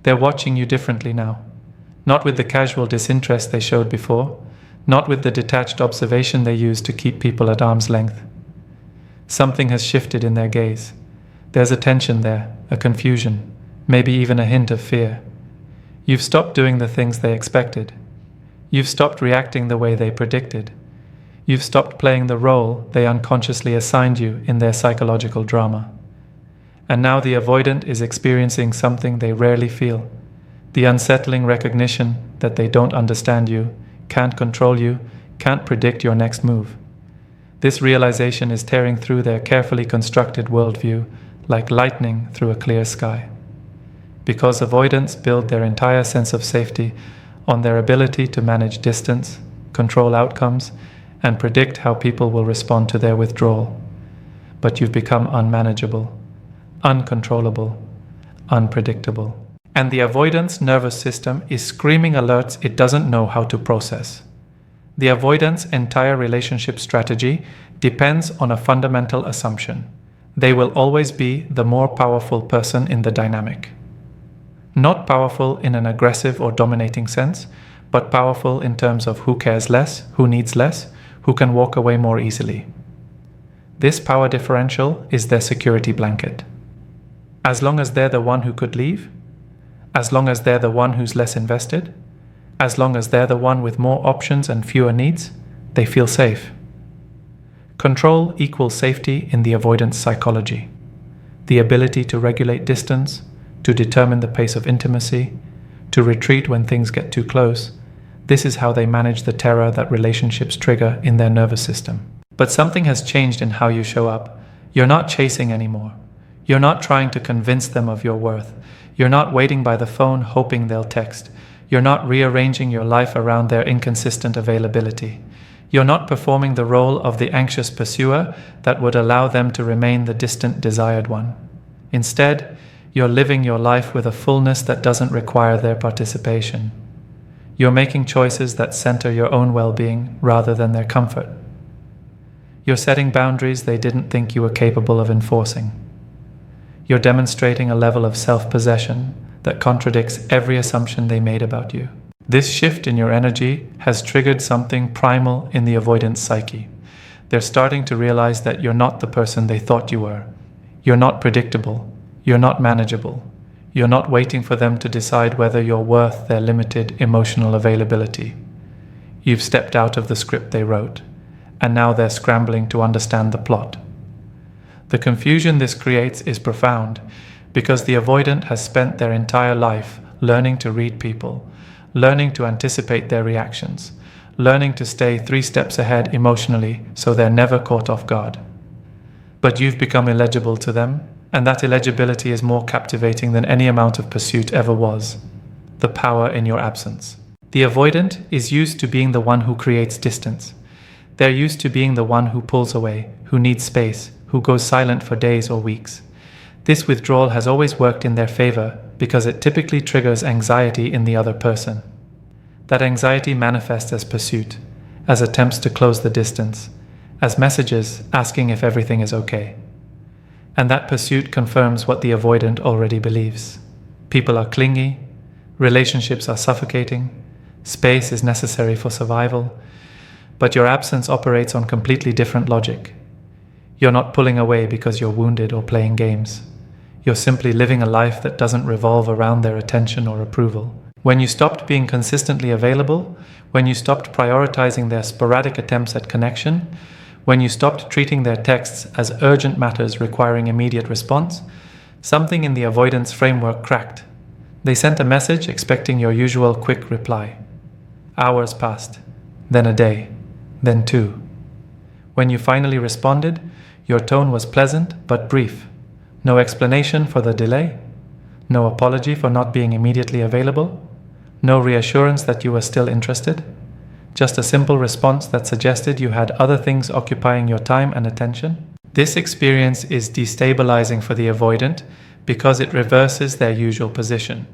They're watching you differently now. Not with the casual disinterest they showed before, not with the detached observation they used to keep people at arm's length. Something has shifted in their gaze. There's a tension there, a confusion, maybe even a hint of fear. You've stopped doing the things they expected. You've stopped reacting the way they predicted. You've stopped playing the role they unconsciously assigned you in their psychological drama. And now the avoidant is experiencing something they rarely feel, the unsettling recognition that they don't understand you, can't control you, can't predict your next move. This realization is tearing through their carefully constructed worldview like lightning through a clear sky. Because avoidants build their entire sense of safety on their ability to manage distance, control outcomes, and predict how people will respond to their withdrawal. But you've become unmanageable, uncontrollable, unpredictable. And the avoidance nervous system is screaming alerts it doesn't know how to process. The avoidance entire relationship strategy depends on a fundamental assumption. They will always be the more powerful person in the dynamic. Not powerful in an aggressive or dominating sense, but powerful in terms of who cares less, who needs less, who can walk away more easily. This power differential is their security blanket. As long as they're the one who could leave, as long as they're the one who's less invested, as long as they're the one with more options and fewer needs, they feel safe. Control equals safety in the avoidance psychology. The ability to regulate distance, to determine the pace of intimacy, to retreat when things get too close. This is how they manage the terror that relationships trigger in their nervous system. But something has changed in how you show up. You're not chasing anymore. You're not trying to convince them of your worth. You're not waiting by the phone hoping they'll text. You're not rearranging your life around their inconsistent availability. You're not performing the role of the anxious pursuer that would allow them to remain the distant desired one. Instead, you're living your life with a fullness that doesn't require their participation. You're making choices that center your own well-being rather than their comfort. You're setting boundaries they didn't think you were capable of enforcing. You're demonstrating a level of self-possession that contradicts every assumption they made about you. This shift in your energy has triggered something primal in the avoidance psyche. They're starting to realize that you're not the person they thought you were. You're not predictable. You're not manageable. You're not waiting for them to decide whether you're worth their limited emotional availability. You've stepped out of the script they wrote, and now they're scrambling to understand the plot. The confusion this creates is profound, because the avoidant has spent their entire life learning to read people, learning to anticipate their reactions, learning to stay 3 steps ahead emotionally so they're never caught off guard. But you've become illegible to them, and that illegibility is more captivating than any amount of pursuit ever was. The power in your absence. The avoidant is used to being the one who creates distance. They're used to being the one who pulls away, who needs space, who goes silent for days or weeks. This withdrawal has always worked in their favor because it typically triggers anxiety in the other person. That anxiety manifests as pursuit, as attempts to close the distance, as messages asking if everything is okay. And that pursuit confirms what the avoidant already believes. People are clingy, relationships are suffocating, space is necessary for survival, but your absence operates on completely different logic. You're not pulling away because you're wounded or playing games. You're simply living a life that doesn't revolve around their attention or approval. When you stopped being consistently available, when you stopped prioritizing their sporadic attempts at connection, when you stopped treating their texts as urgent matters requiring immediate response, something in the avoidance framework cracked. They sent a message expecting your usual quick reply. Hours passed, then a day, then 2. When you finally responded, your tone was pleasant but brief. No explanation for the delay, no apology for not being immediately available, no reassurance that you were still interested, just a simple response that suggested you had other things occupying your time and attention. This experience is destabilizing for the avoidant because it reverses their usual position.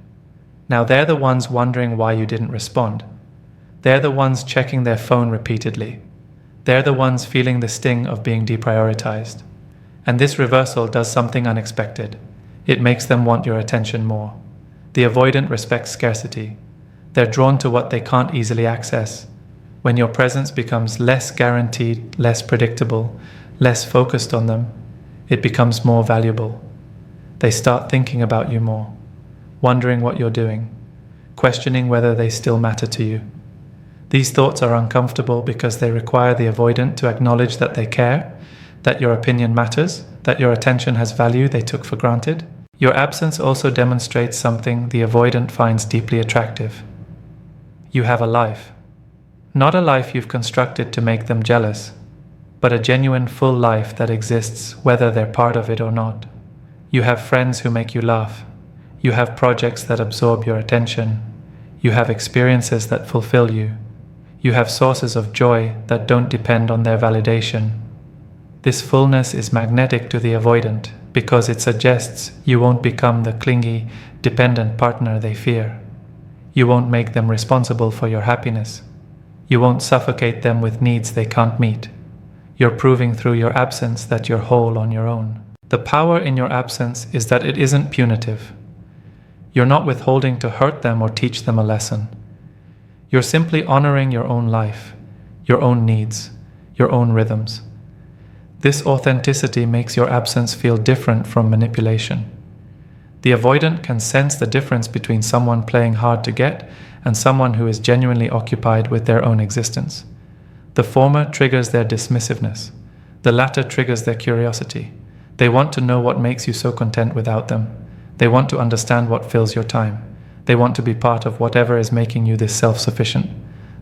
Now they're the ones wondering why you didn't respond. They're the ones checking their phone repeatedly. They're the ones feeling the sting of being deprioritized. And this reversal does something unexpected. It makes them want your attention more. The avoidant respects scarcity. They're drawn to what they can't easily access. When your presence becomes less guaranteed, less predictable, less focused on them, it becomes more valuable. They start thinking about you more, wondering what you're doing, questioning whether they still matter to you. These thoughts are uncomfortable because they require the avoidant to acknowledge that they care, that your opinion matters, that your attention has value they took for granted. Your absence also demonstrates something the avoidant finds deeply attractive. You have a life. Not a life you've constructed to make them jealous, but a genuine full life that exists whether they're part of it or not. You have friends who make you laugh. You have projects that absorb your attention. You have experiences that fulfill you. You have sources of joy that don't depend on their validation. This fullness is magnetic to the avoidant because it suggests you won't become the clingy, dependent partner they fear. You won't make them responsible for your happiness. You won't suffocate them with needs they can't meet. You're proving through your absence that you're whole on your own. The power in your absence is that it isn't punitive. You're not withholding to hurt them or teach them a lesson. You're simply honoring your own life, your own needs, your own rhythms. This authenticity makes your absence feel different from manipulation. The avoidant can sense the difference between someone playing hard to get and someone who is genuinely occupied with their own existence. The former triggers their dismissiveness. The latter triggers their curiosity. They want to know what makes you so content without them. They want to understand what fills your time. They want to be part of whatever is making you this self-sufficient,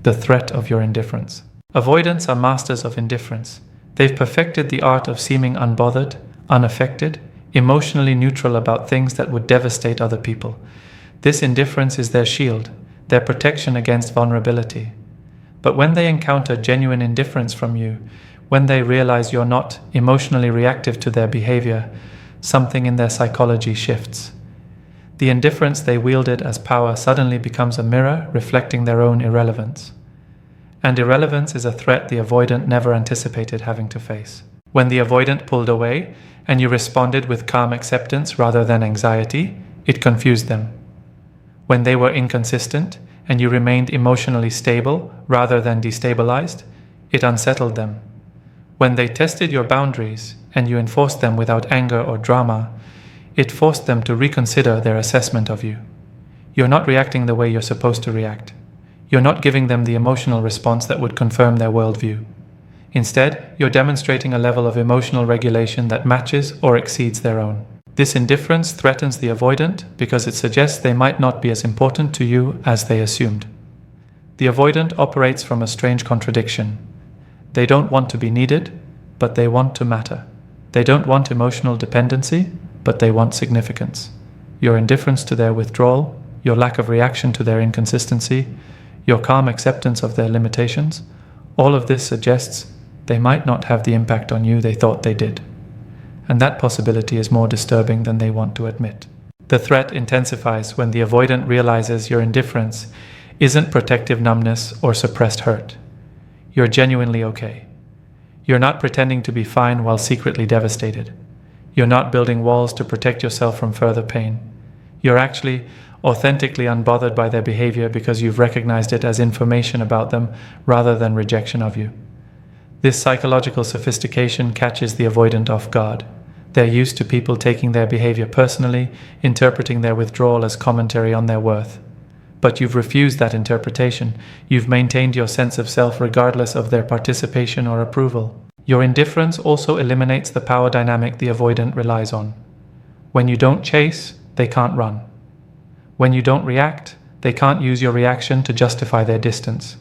the threat of your indifference. Avoidants are masters of indifference. They've perfected the art of seeming unbothered, unaffected, emotionally neutral about things that would devastate other people. This indifference is their shield, their protection against vulnerability. But when they encounter genuine indifference from you, when they realize you're not emotionally reactive to their behavior, something in their psychology shifts. The indifference they wielded as power suddenly becomes a mirror reflecting their own irrelevance. And irrelevance is a threat the avoidant never anticipated having to face. When the avoidant pulled away and you responded with calm acceptance rather than anxiety, it confused them. When they were inconsistent and you remained emotionally stable rather than destabilized, it unsettled them. When they tested your boundaries and you enforced them without anger or drama, it forced them to reconsider their assessment of you. You're not reacting the way you're supposed to react. You're not giving them the emotional response that would confirm their worldview. Instead, you're demonstrating a level of emotional regulation that matches or exceeds their own. This indifference threatens the avoidant because it suggests they might not be as important to you as they assumed. The avoidant operates from a strange contradiction. They don't want to be needed, but they want to matter. They don't want emotional dependency, but they want significance. Your indifference to their withdrawal, your lack of reaction to their inconsistency, your calm acceptance of their limitations, all of this suggests they might not have the impact on you they thought they did. And that possibility is more disturbing than they want to admit. The threat intensifies when the avoidant realizes your indifference isn't protective numbness or suppressed hurt. You're genuinely okay. You're not pretending to be fine while secretly devastated. You're not building walls to protect yourself from further pain. You're actually authentically unbothered by their behavior because you've recognized it as information about them rather than rejection of you. This psychological sophistication catches the avoidant off guard. They're used to people taking their behavior personally, interpreting their withdrawal as commentary on their worth. But you've refused that interpretation. You've maintained your sense of self regardless of their participation or approval. Your indifference also eliminates the power dynamic the avoidant relies on. When you don't chase, they can't run. When you don't react, they can't use your reaction to justify their distance.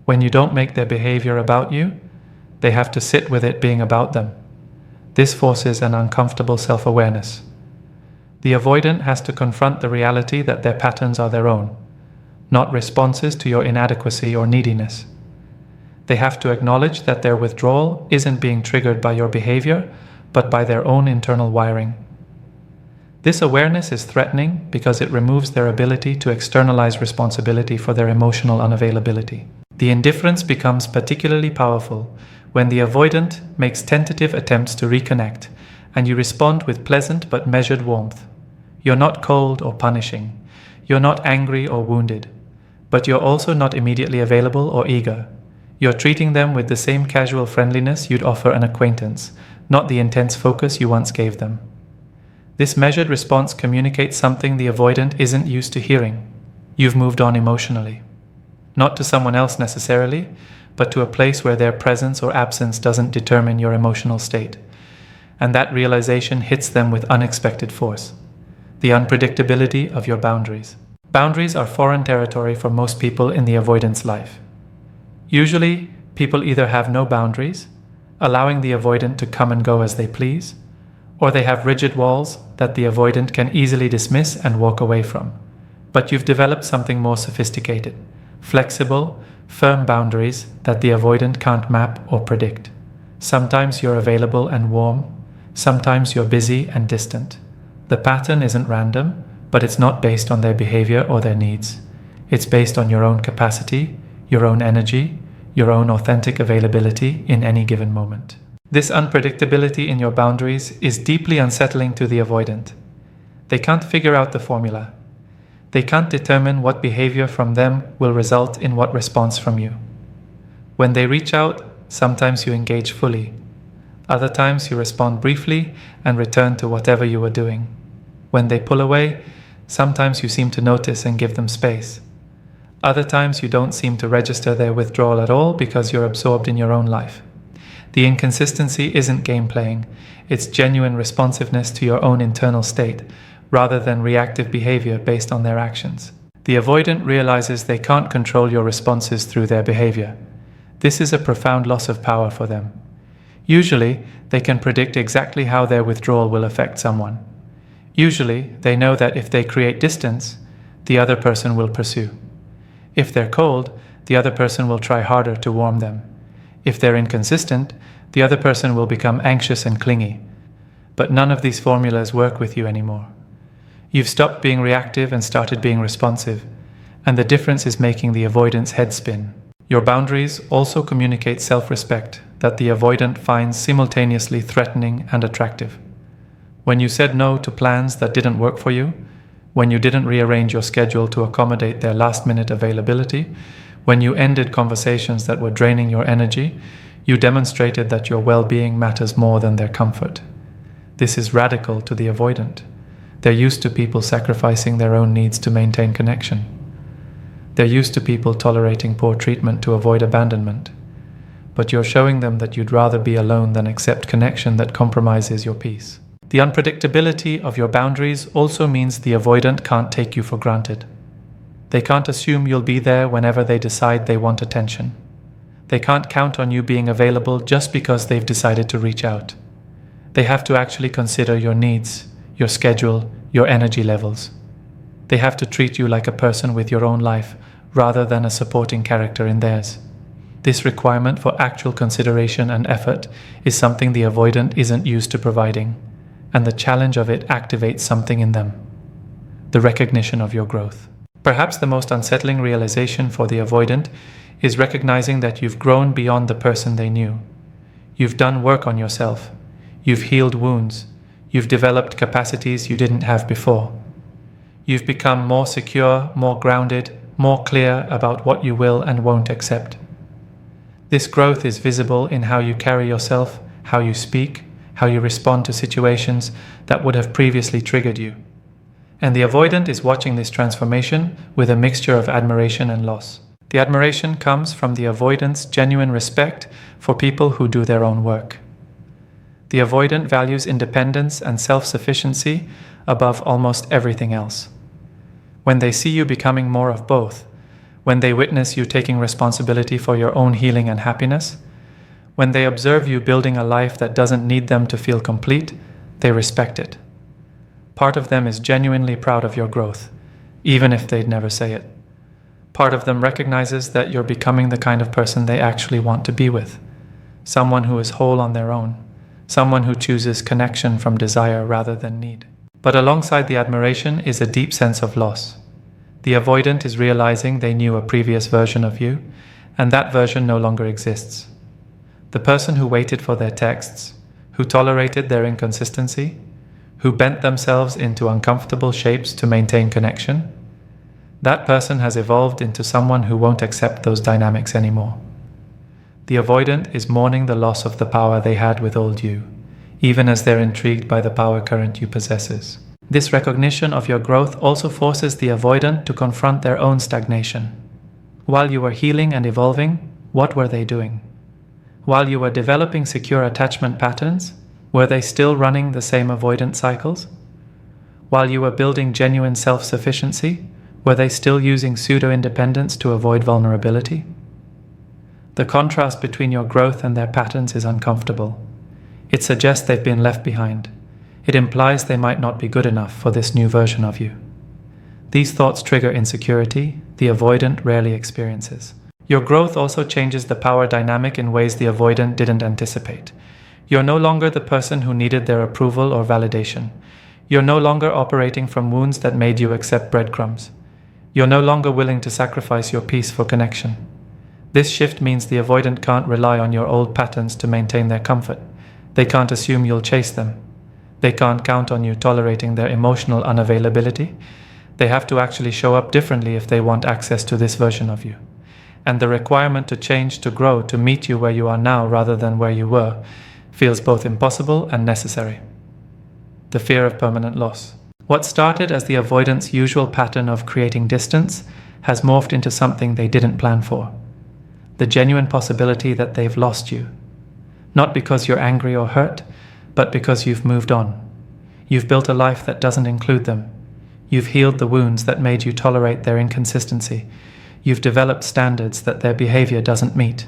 When you don't make their behavior about you, they have to sit with it being about them. This forces an uncomfortable self-awareness. The avoidant has to confront the reality that their patterns are their own, not responses to your inadequacy or neediness. They have to acknowledge that their withdrawal isn't being triggered by your behavior, but by their own internal wiring. This awareness is threatening because it removes their ability to externalize responsibility for their emotional unavailability. The indifference becomes particularly powerful when the avoidant makes tentative attempts to reconnect, and you respond with pleasant but measured warmth. You're not cold or punishing. You're not angry or wounded, but you're also not immediately available or eager. You're treating them with the same casual friendliness you'd offer an acquaintance, not the intense focus you once gave them. This measured response communicates something the avoidant isn't used to hearing. You've moved on emotionally. Not to someone else necessarily, but to a place where their presence or absence doesn't determine your emotional state. And that realization hits them with unexpected force. The unpredictability of your boundaries. Boundaries are foreign territory for most people in the avoidance life. Usually, people either have no boundaries, allowing the avoidant to come and go as they please, or they have rigid walls that the avoidant can easily dismiss and walk away from. But you've developed something more sophisticated, flexible, firm boundaries that the avoidant can't map or predict. Sometimes you're available and warm, sometimes you're busy and distant. The pattern isn't random, but it's not based on their behavior or their needs. It's based on your own capacity, your own energy, your own authentic availability in any given moment. This unpredictability in your boundaries is deeply unsettling to the avoidant. They can't figure out the formula. They can't determine what behavior from them will result in what response from you. When they reach out, sometimes you engage fully. Other times you respond briefly and return to whatever you were doing. When they pull away, sometimes you seem to notice and give them space. Other times you don't seem to register their withdrawal at all because you're absorbed in your own life. The inconsistency isn't game playing, it's genuine responsiveness to your own internal state, rather than reactive behavior based on their actions. The avoidant realizes they can't control your responses through their behavior. This is a profound loss of power for them. Usually, they can predict exactly how their withdrawal will affect someone. Usually, they know that if they create distance, the other person will pursue. If they're cold, the other person will try harder to warm them. If they're inconsistent, the other person will become anxious and clingy. But none of these formulas work with you anymore. You've stopped being reactive and started being responsive, and the difference is making the avoidant's head spin. Your boundaries also communicate self-respect that the avoidant finds simultaneously threatening and attractive. When you said no to plans that didn't work for you, when you didn't rearrange your schedule to accommodate their last-minute availability, when you ended conversations that were draining your energy, you demonstrated that your well-being matters more than their comfort. This is radical to the avoidant. They're used to people sacrificing their own needs to maintain connection. They're used to people tolerating poor treatment to avoid abandonment. But you're showing them that you'd rather be alone than accept connection that compromises your peace. The unpredictability of your boundaries also means the avoidant can't take you for granted. They can't assume you'll be there whenever they decide they want attention. They can't count on you being available just because they've decided to reach out. They have to actually consider your needs, your schedule, your energy levels. They have to treat you like a person with your own life rather than a supporting character in theirs. This requirement for actual consideration and effort is something the avoidant isn't used to providing, and the challenge of it activates something in them: the recognition of your growth. Perhaps the most unsettling realization for the avoidant is recognizing that you've grown beyond the person they knew. You've done work on yourself. You've healed wounds. You've developed capacities you didn't have before. You've become more secure, more grounded, more clear about what you will and won't accept. This growth is visible in how you carry yourself, how you speak, how you respond to situations that would have previously triggered you. And the avoidant is watching this transformation with a mixture of admiration and loss. The admiration comes from the avoidant's genuine respect for people who do their own work. The avoidant values independence and self-sufficiency above almost everything else. When they see you becoming more of both, when they witness you taking responsibility for your own healing and happiness, when they observe you building a life that doesn't need them to feel complete, they respect it. Part of them is genuinely proud of your growth, even if they'd never say it. Part of them recognizes that you're becoming the kind of person they actually want to be with, someone who is whole on their own, someone who chooses connection from desire rather than need. But alongside the admiration is a deep sense of loss. The avoidant is realizing they knew a previous version of you, and that version no longer exists. The person who waited for their texts, who tolerated their inconsistency, who bent themselves into uncomfortable shapes to maintain connection, That person has evolved into someone who won't accept those dynamics anymore. The avoidant is mourning the loss of the power they had with old you, even as they're intrigued by the power current you possesses. This recognition of your growth also forces the avoidant to confront their own stagnation. While you were healing and evolving, what were they doing? While you were developing secure attachment patterns, were they still running the same avoidant cycles? While you were building genuine self-sufficiency, were they still using pseudo-independence to avoid vulnerability? The contrast between your growth and their patterns is uncomfortable. It suggests they've been left behind. It implies they might not be good enough for this new version of you. These thoughts trigger insecurity the avoidant rarely experiences. Your growth also changes the power dynamic in ways the avoidant didn't anticipate. You're no longer the person who needed their approval or validation. You're no longer operating from wounds that made you accept breadcrumbs. You're no longer willing to sacrifice your peace for connection. This shift means the avoidant can't rely on your old patterns to maintain their comfort. They can't assume you'll chase them. They can't count on you tolerating their emotional unavailability. They have to actually show up differently if they want access to this version of you. And the requirement to change, to grow, to meet you where you are now rather than where you were, feels both impossible and necessary. The fear of permanent loss. What started as the avoidant's usual pattern of creating distance has morphed into something they didn't plan for. The genuine possibility that they've lost you. Not because you're angry or hurt, but because you've moved on. You've built a life that doesn't include them. You've healed the wounds that made you tolerate their inconsistency. You've developed standards that their behavior doesn't meet.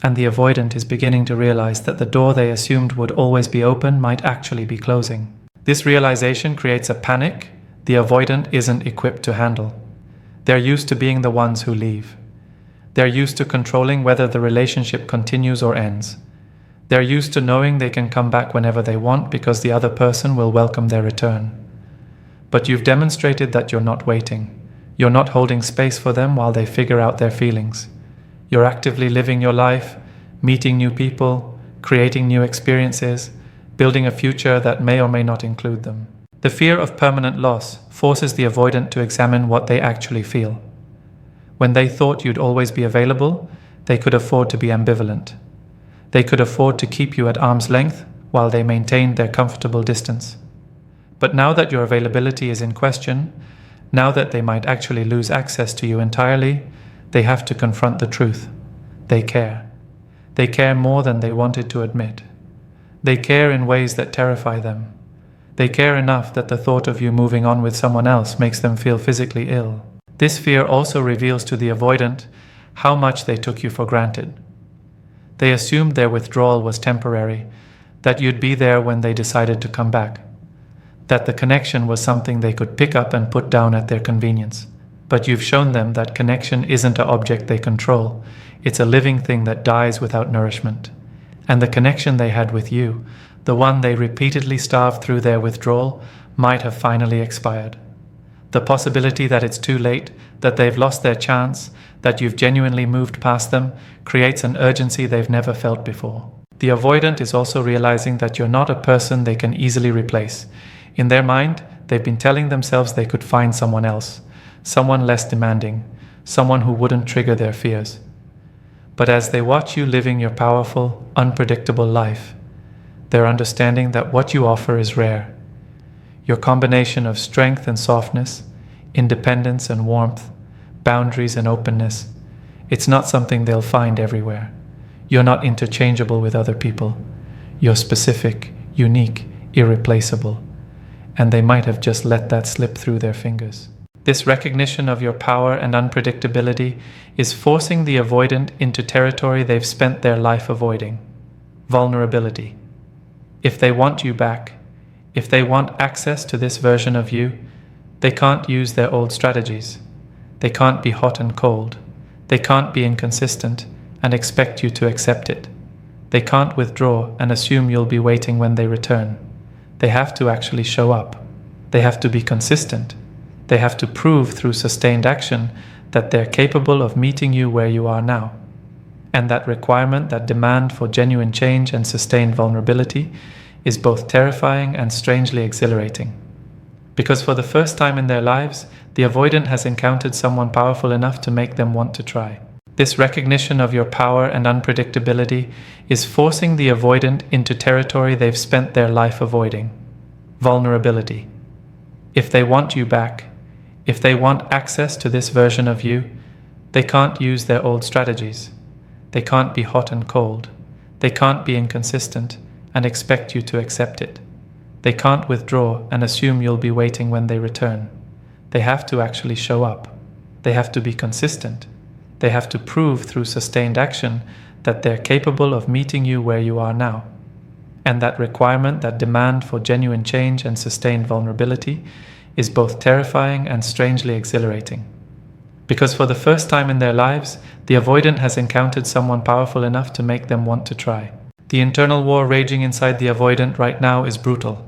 And the avoidant is beginning to realize that the door they assumed would always be open might actually be closing. This realization creates a panic the avoidant isn't equipped to handle. They're used to being the ones who leave. They're used to controlling whether the relationship continues or ends. They're used to knowing they can come back whenever they want because the other person will welcome their return. But you've demonstrated that you're not waiting. You're not holding space for them while they figure out their feelings. You're actively living your life, meeting new people, creating new experiences, building a future that may or may not include them. The fear of permanent loss forces the avoidant to examine what they actually feel. When they thought you'd always be available, they could afford to be ambivalent. They could afford to keep you at arm's length while they maintained their comfortable distance. But now that your availability is in question, now that they might actually lose access to you entirely, they have to confront the truth. They care. They care more than they wanted to admit. They care in ways that terrify them. They care enough that the thought of you moving on with someone else makes them feel physically ill. This fear also reveals to the avoidant how much they took you for granted. They assumed their withdrawal was temporary, that you'd be there when they decided to come back, that the connection was something they could pick up and put down at their convenience. But you've shown them that connection isn't an object they control. It's a living thing that dies without nourishment. And the connection they had with you, the one they repeatedly starved through their withdrawal, might have finally expired. The possibility that it's too late, that they've lost their chance, that you've genuinely moved past them, creates an urgency they've never felt before. The avoidant is also realizing that you're not a person they can easily replace. In their mind, they've been telling themselves they could find someone else, someone less demanding, someone who wouldn't trigger their fears. But as they watch you living your powerful, unpredictable life, they're understanding that what you offer is rare. Your combination of strength and softness, independence and warmth, boundaries and openness, it's not something they'll find everywhere. You're not interchangeable with other people. You're specific, unique, irreplaceable. And they might have just let that slip through their fingers. This recognition of your power and unpredictability is forcing the avoidant into territory they've spent their life avoiding: vulnerability. If they want you back, if they want access to this version of you, they can't use their old strategies. They can't be hot and cold. They can't be inconsistent and expect you to accept it. They can't withdraw and assume you'll be waiting when they return. They have to actually show up. They have to be consistent. They have to prove through sustained action that they're capable of meeting you where you are now. And that requirement, that demand for genuine change and sustained vulnerability, is both terrifying and strangely exhilarating. Because for the first time in their lives, the avoidant has encountered someone powerful enough to make them want to try. This recognition of your power and unpredictability is forcing the avoidant into territory they've spent their life avoiding: vulnerability. If they want you back, if they want access to this version of you, they can't use their old strategies. They can't be hot and cold. They can't be inconsistent and expect you to accept it. They can't withdraw and assume you'll be waiting when they return. They have to actually show up. They have to be consistent. They have to prove through sustained action that they're capable of meeting you where you are now. And that requirement, that demand for genuine change and sustained vulnerability, is both terrifying and strangely exhilarating. Because for the first time in their lives, the avoidant has encountered someone powerful enough to make them want to try. The internal war raging inside the avoidant right now is brutal.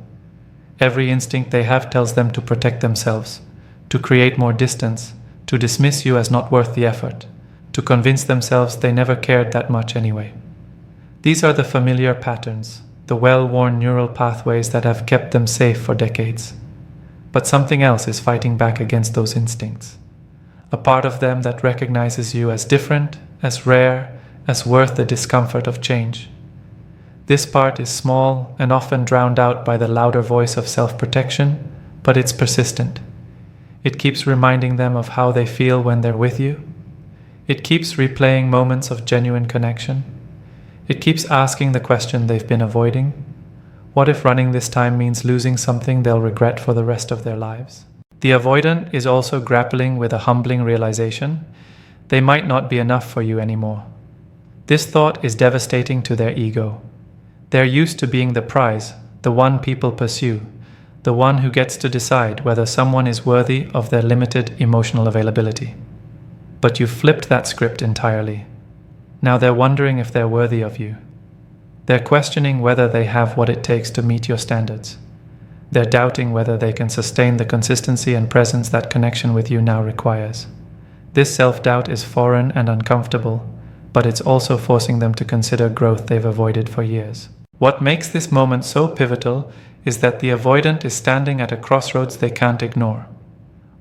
Every instinct they have tells them to protect themselves, to create more distance, to dismiss you as not worth the effort, to convince themselves they never cared that much anyway. These are the familiar patterns, the well-worn neural pathways that have kept them safe for decades. But something else is fighting back against those instincts. A part of them that recognizes you as different, as rare, as worth the discomfort of change. This part is small and often drowned out by the louder voice of self-protection, but it's persistent. It keeps reminding them of how they feel when they're with you. It keeps replaying moments of genuine connection. It keeps asking the question they've been avoiding. What if running this time means losing something they'll regret for the rest of their lives? The avoidant is also grappling with a humbling realization: they might not be enough for you anymore. This thought is devastating to their ego. They're used to being the prize, the one people pursue, the one who gets to decide whether someone is worthy of their limited emotional availability. But you've flipped that script entirely. Now they're wondering if they're worthy of you. They're questioning whether they have what it takes to meet your standards. They're doubting whether they can sustain the consistency and presence that connection with you now requires. This self-doubt is foreign and uncomfortable, but it's also forcing them to consider growth they've avoided for years. What makes this moment so pivotal is that the avoidant is standing at a crossroads they can't ignore.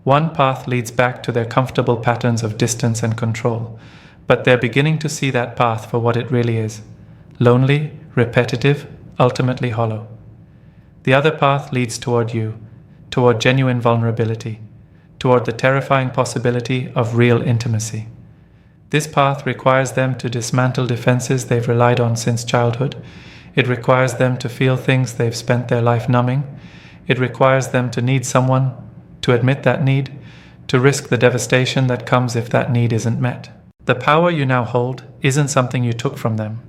One path leads back to their comfortable patterns of distance and control, but they're beginning to see that path for what it really is: lonely, repetitive, ultimately hollow. The other path leads toward you, toward genuine vulnerability, toward the terrifying possibility of real intimacy. This path requires them to dismantle defenses they've relied on since childhood. It requires them to feel things they've spent their life numbing. It requires them to need someone, to admit that need, to risk the devastation that comes if that need isn't met. The power you now hold isn't something you took from them.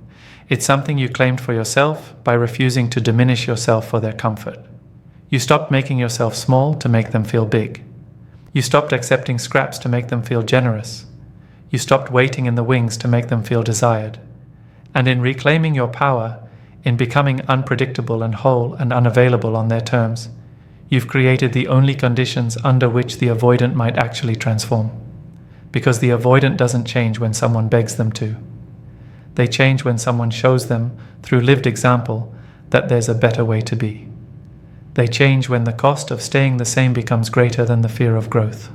It's something you claimed for yourself by refusing to diminish yourself for their comfort. You stopped making yourself small to make them feel big. You stopped accepting scraps to make them feel generous. You stopped waiting in the wings to make them feel desired. And in reclaiming your power, in becoming unpredictable and whole and unavailable on their terms, you've created the only conditions under which the avoidant might actually transform. Because the avoidant doesn't change when someone begs them to. They change when someone shows them, through lived example, that there's a better way to be. They change when the cost of staying the same becomes greater than the fear of growth.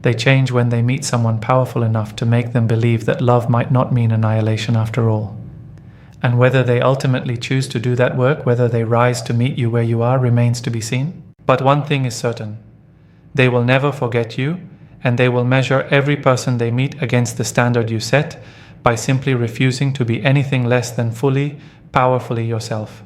They change when they meet someone powerful enough to make them believe that love might not mean annihilation after all. And whether they ultimately choose to do that work, whether they rise to meet you where you are, remains to be seen. But one thing is certain: they will never forget you, and they will measure every person they meet against the standard you set by simply refusing to be anything less than fully, powerfully yourself.